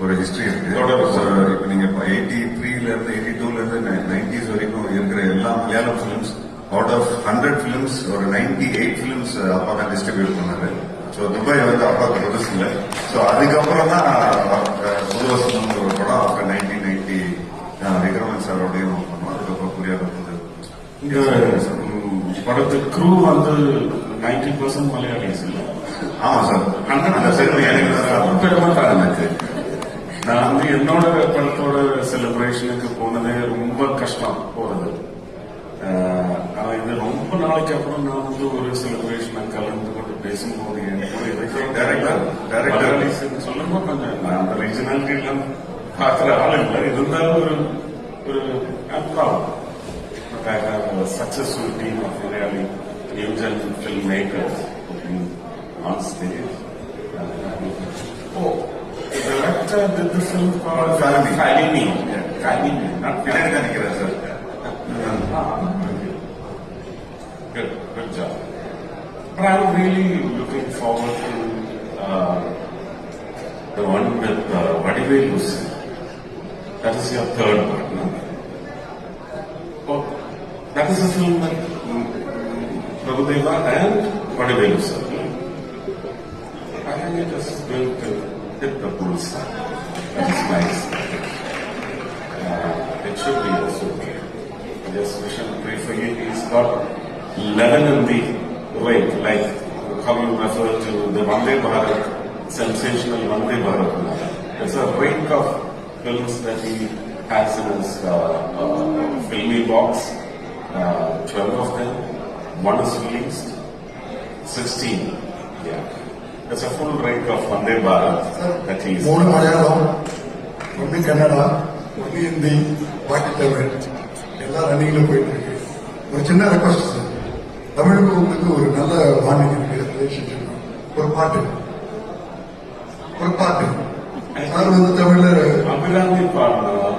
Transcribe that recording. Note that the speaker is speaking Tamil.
ஒரு ஹிஸ்டரி இருக்கு. இப்ப நீங்க 83ல இருந்து 82ல இருந்து 90s வரைக்கும் இருக்கிற எல்லா Malayalam films out of 100 films ஒரு 98 பிலிம்ஸ் அப்பா தான் டிஸ்ட்ரிபியூட் பண்ணாரு. ஸோ துபாய் வந்து அப்பாவுக்கு ப்ரொடியூஸ் இல்லை. ஸோ அதுக்கப்புறம் தான் புது வசனம் ஒரு படம் ஆஃப்டர் 1990 விக்ரமன் சாரோடையும் பண்ணோம். அதுக்கப்புறம் புரியாத இந்த படத்து க்ரூ வந்து 90% மலையாளிஸ் இல்லை. ஆமா சார், அந்த பெருமை எனக்கு பெருமை தான் எனக்கு. நான் வந்து என்னோட படத்தோட செலிப்ரேஷனுக்கு போனதே ரொம்ப கஷ்டம் போறது. இது ரொம்ப நாளைக்கு அப்புறம் நான் வந்து ஒரு செலிப்ரேஷனை கலந்து கொண்டு பேசும்போது எனக்கு சொல்லும்போது கொஞ்சம் நான் அந்த ரீஜனாலிட்டி எல்லாம் பார்க்கிற ஆள் இல்லை. இருந்தாலும் ஒரு I have a successful team of Malayali Indian filmmakers on stage. The director did the film called Falini. Falini, not Falini, sir. Good job. But I'm really looking forward to the one with Vadivelu. That is your third one, no? Oh, that is a film with Prabhudeva and Vadivelu, sir. I think it is going to hit the bullseye. That is nice. It should be also. I just wish and pray for you. He's got 11 in the rate, like how you refer to the Vande Bharat, sensational Vande Bharat. It's a rank of films that he has in his filmy box. 12 of them. One is released. 16. Yeah. It's a full rank of Vande Bharat that he's. One Malayalam, one Kannada, one Hindi, one Tamil. எல்லாம் ரன்னிங்ல போயிட்டு இருக்கு. ஒரு சின்ன ரெக்வஸ்ட் சார், தமிழுக்கு உங்களுக்கு ஒரு நல்ல பாண்டிங் இருக்கு, ரிலேஷன்ஷிப். ஒரு பாட்டு சார் வந்து தமிழ்ல அபிராமி பாடணும்.